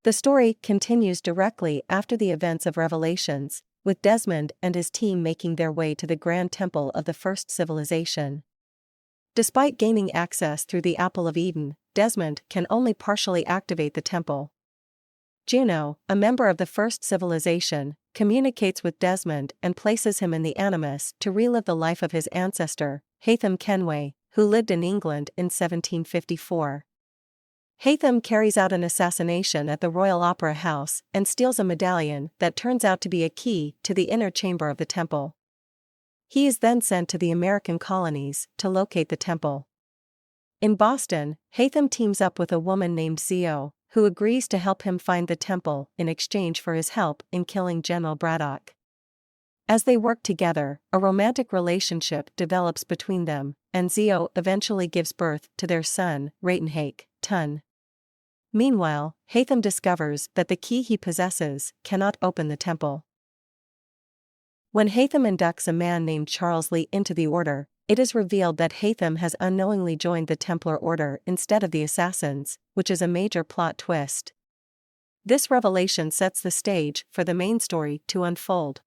The story continues directly after the events of Revelations, with Desmond and his team making their way to the Grand Temple of the First Civilization. Despite gaining access through the Apple of Eden, Desmond can only partially activate the temple. Juno, a member of the First Civilization, communicates with Desmond and places him in the Animus to relive the life of his ancestor, Haytham Kenway, who lived in England in 1754. Haytham carries out an assassination at the Royal Opera House and steals a medallion that turns out to be a key to the inner chamber of the temple. He is then sent to the American colonies to locate the temple. In Boston, Haytham teams up with a woman named Zio, who agrees to help him find the temple in exchange for his help in killing General Braddock. As they work together, a romantic relationship develops between them, and Zio eventually gives birth to their son, Ratenhake Tun. Meanwhile, Haytham discovers that the key he possesses cannot open the temple. When Haytham inducts a man named Charles Lee into the order, it is revealed that Haytham has unknowingly joined the Templar Order instead of the Assassins, which is a major plot twist. This revelation sets the stage for the main story to unfold.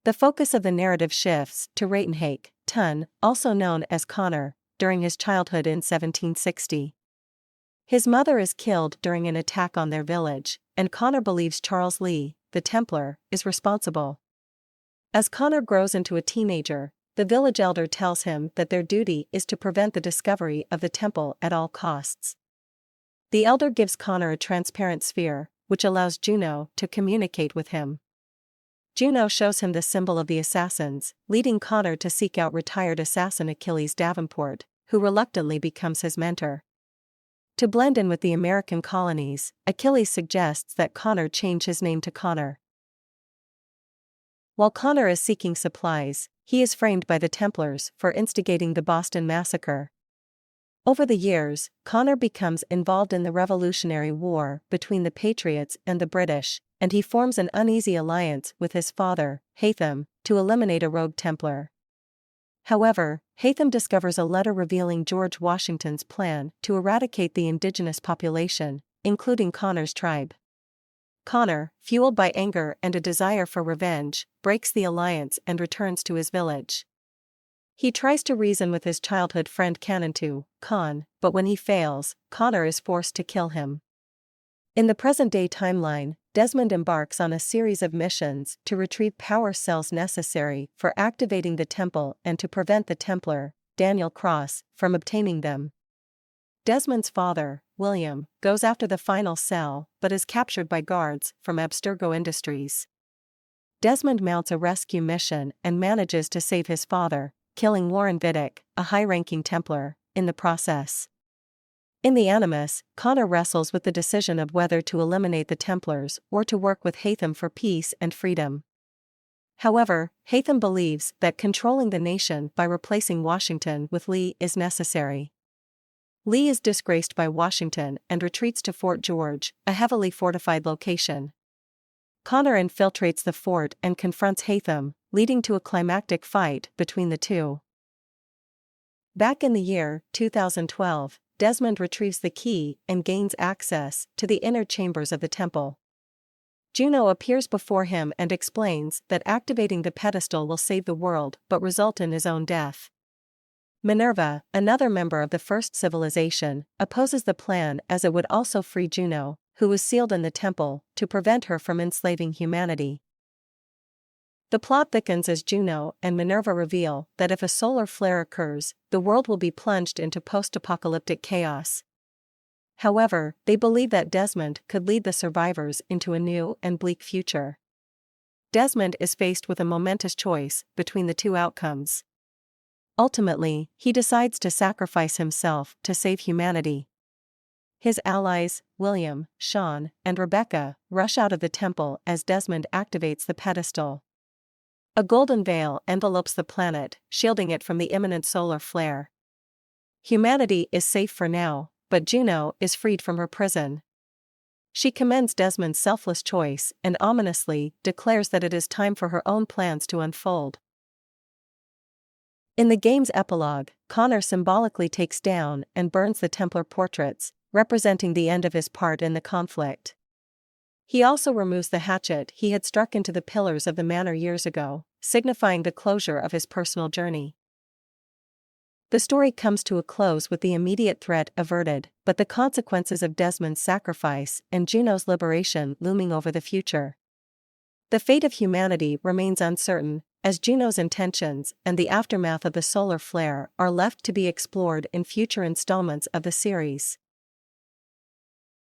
The focus of the narrative shifts to Ratenhake Tun, also known as Connor, during his childhood in 1760. His mother is killed during an attack on their village, and Connor believes Charles Lee, the Templar, is responsible. As Connor grows into a teenager, the village elder tells him that their duty is to prevent the discovery of the temple at all costs. The elder gives Connor a transparent sphere, which allows Juno to communicate with him. Juno shows him the symbol of the assassins, leading Connor to seek out retired assassin Achilles Davenport, who reluctantly becomes his mentor. To blend in with the American colonies, Achilles suggests that Connor change his name to Connor. While Connor is seeking supplies, he is framed by the Templars for instigating the Boston Massacre. Over the years, Connor becomes involved in the Revolutionary War between the Patriots and the British, and he forms an uneasy alliance with his father, Haytham, to eliminate a rogue Templar. However, Haytham discovers a letter revealing George Washington's plan to eradicate the indigenous population, including Connor's tribe. Connor, fueled by anger and a desire for revenge, breaks the alliance and returns to his village. He tries to reason with his childhood friend Canantu, Con, but when he fails, Connor is forced to kill him. In the present-day timeline, Desmond embarks on a series of missions to retrieve power cells necessary for activating the temple and to prevent the Templar, Daniel Cross, from obtaining them. Desmond's father, William, goes after the final cell but is captured by guards from Abstergo Industries. Desmond mounts a rescue mission and manages to save his father, killing Warren Vidic, a high-ranking Templar, in the process. In the Animus, Connor wrestles with the decision of whether to eliminate the Templars or to work with Haytham for peace and freedom. However, Haytham believes that controlling the nation by replacing Washington with Lee is necessary. Lee is disgraced by Washington and retreats to Fort George, a heavily fortified location. Connor infiltrates the fort and confronts Haytham, leading to a climactic fight between the two. Back in the year 2012, Desmond retrieves the key and gains access to the inner chambers of the temple. Juno appears before him and explains that activating the pedestal will save the world but result in his own death. Minerva, another member of the First Civilization, opposes the plan as it would also free Juno, who was sealed in the temple, to prevent her from enslaving humanity. The plot thickens as Juno and Minerva reveal that if a solar flare occurs, the world will be plunged into post-apocalyptic chaos. However, they believe that Desmond could lead the survivors into a new and bleak future. Desmond is faced with a momentous choice between the two outcomes. Ultimately, he decides to sacrifice himself to save humanity. His allies, William, Sean, and Rebecca, rush out of the temple as Desmond activates the pedestal. A golden veil envelopes the planet, shielding it from the imminent solar flare. Humanity is safe for now, but Juno is freed from her prison. She commends Desmond's selfless choice and ominously declares that it is time for her own plans to unfold. In the game's epilogue, Connor symbolically takes down and burns the Templar portraits, representing the end of his part in the conflict. He also removes the hatchet he had struck into the pillars of the manor years ago, signifying the closure of his personal journey. The story comes to a close with the immediate threat averted, but the consequences of Desmond's sacrifice and Juno's liberation looming over the future. The fate of humanity remains uncertain, as Juno's intentions and the aftermath of the solar flare are left to be explored in future installments of the series.